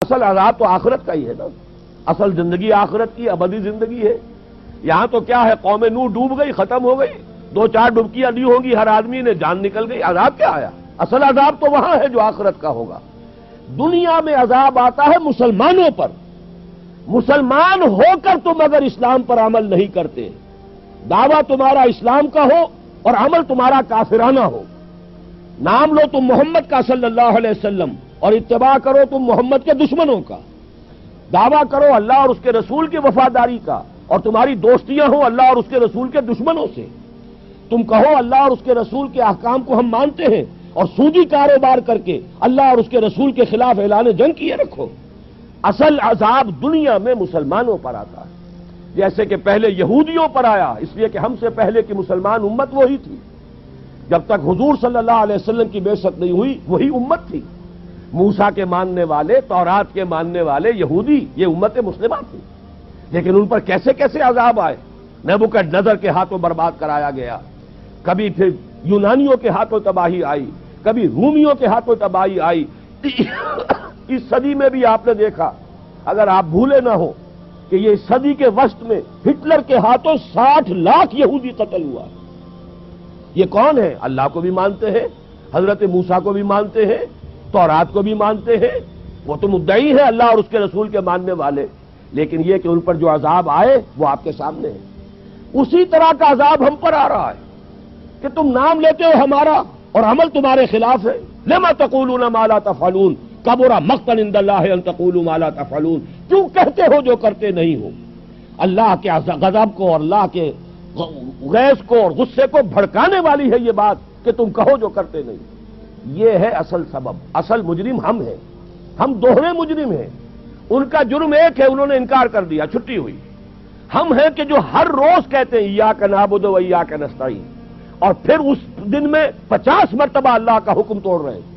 اصل عذاب تو آخرت کا ہی ہے نا، اصل زندگی آخرت کی ابدی زندگی ہے۔ یہاں تو کیا ہے، قوم نوح ڈوب گئی، ختم ہو گئی، 2-4 ڈبکیاں دی ہوں گی ہر آدمی نے، جان نکل گئی، عذاب کیا آیا؟ اصل عذاب تو وہاں ہے جو آخرت کا ہوگا۔ دنیا میں عذاب آتا ہے مسلمانوں پر، مسلمان ہو کر تم اگر اسلام پر عمل نہیں کرتے، دعویٰ تمہارا اسلام کا ہو اور عمل تمہارا کافرانہ ہو، نام لو تم محمد کا صلی اللہ علیہ وسلم اور اتباع کرو تم محمد کے دشمنوں کا، دعویٰ کرو اللہ اور اس کے رسول کی وفاداری کا اور تمہاری دوستیاں ہوں اللہ اور اس کے رسول کے دشمنوں سے، تم کہو اللہ اور اس کے رسول کے احکام کو ہم مانتے ہیں اور سودی کاروبار کر کے اللہ اور اس کے رسول کے خلاف اعلان جنگ کیے رکھو۔ اصل عذاب دنیا میں مسلمانوں پر آتا ہے، جیسے کہ پہلے یہودیوں پر آیا، اس لیے کہ ہم سے پہلے کی مسلمان امت وہی تھی، جب تک حضور صلی اللہ علیہ وسلم کی بعثت نہیں ہوئی وہی امت تھی۔ موسیٰ کے ماننے والے، تورات کے ماننے والے یہودی، یہ امت مسلمہ تھی، لیکن ان پر کیسے کیسے عذاب آئے۔ نبوکدنضر کے ہاتھوں برباد کرایا گیا، کبھی پھر یونانیوں کے ہاتھوں تباہی آئی، کبھی رومیوں کے ہاتھوں تباہی آئی۔ اس صدی میں بھی آپ نے دیکھا، اگر آپ بھولے نہ ہو کہ یہ صدی کے وسط میں ہٹلر کے ہاتھوں 60 لاکھ یہودی قتل ہوا۔ یہ کون ہے؟ اللہ کو بھی مانتے ہیں، حضرت موسیٰ کو بھی مانتے ہیں، تورات کو بھی مانتے ہیں، وہ تو مدعی ہیں اللہ اور اس کے رسول کے ماننے والے، لیکن یہ کہ ان پر جو عذاب آئے وہ آپ کے سامنے ہے۔ اسی طرح کا عذاب ہم پر آ رہا ہے کہ تم نام لیتے ہو ہمارا اور عمل تمہارے خلاف ہے۔ لما تقولون ما لا تفعلون کبر مقتا عند اللہ ان تقولوا ما لا تفعلون، کیوں کہتے ہو جو کرتے نہیں ہو؟ اللہ کے غضب کو اور اللہ کے غیظ کو اور غصے کو بھڑکانے والی ہے یہ بات کہ تم کہو جو کرتے نہیں۔ یہ ہے اصل سبب، اصل مجرم ہم ہیں، ہم دوہرے مجرم ہیں۔ ان کا جرم ایک ہے، انہوں نے انکار کر دیا، چھٹی ہوئی۔ ہم ہیں کہ جو ہر روز کہتے ہیں ایاک نعبد و ایاک نستعین، اور پھر اس دن میں 50 مرتبہ اللہ کا حکم توڑ رہے ہیں۔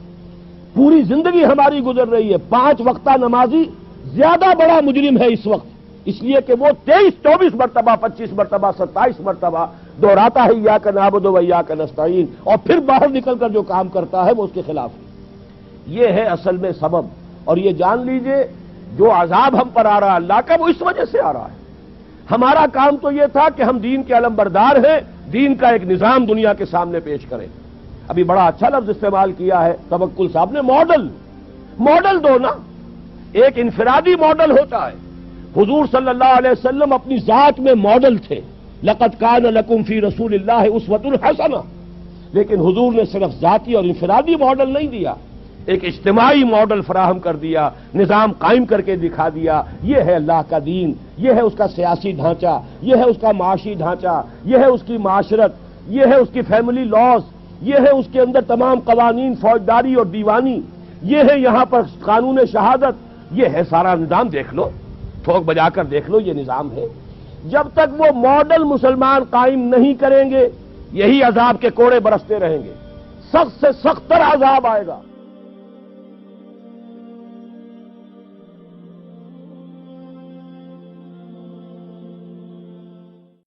پوری زندگی ہماری گزر رہی ہے، 5 وقتہ نمازی زیادہ بڑا مجرم ہے اس وقت، اس لیے کہ وہ 23-24 مرتبہ، 25 مرتبہ، 27 مرتبہ دہراتا ہے ایاک نعبد و ایاک نستعین، اور پھر باہر نکل کر جو کام کرتا ہے وہ اس کے خلاف ہے۔ یہ ہے اصل میں سبب، اور یہ جان لیجئے جو عذاب ہم پر آ رہا ہے اللہ کا، وہ اس وجہ سے آ رہا ہے۔ ہمارا کام تو یہ تھا کہ ہم دین کے علمبردار ہیں، دین کا ایک نظام دنیا کے سامنے پیش کریں۔ ابھی بڑا اچھا لفظ استعمال کیا ہے توکل صاحب نے، ماڈل دو نا، ایک انفرادی ماڈل ہوتا ہے۔ حضور صلی اللہ علیہ وسلم اپنی ذات میں ماڈل تھے، لقد کان لکم فی رسول اللہ اسوۃ حسنہ، لیکن حضور نے صرف ذاتی اور انفرادی ماڈل نہیں دیا، ایک اجتماعی ماڈل فراہم کر دیا، نظام قائم کر کے دکھا دیا۔ یہ ہے اللہ کا دین، یہ ہے اس کا سیاسی ڈھانچہ، یہ ہے اس کا معاشی ڈھانچہ، یہ ہے اس کی معاشرت، یہ ہے اس کی فیملی لاز، یہ ہے اس کے اندر تمام قوانین فوجداری اور دیوانی، یہ ہے یہاں پر قانون شہادت، یہ ہے سارا نظام۔ دیکھ لو، ٹھوک بجا کر دیکھ لو، یہ نظام ہے۔ جب تک وہ ماڈل مسلمان قائم نہیں کریں گے، یہی عذاب کے کوڑے برستے رہیں گے، سخت سے سخت تر عذاب آئے گا۔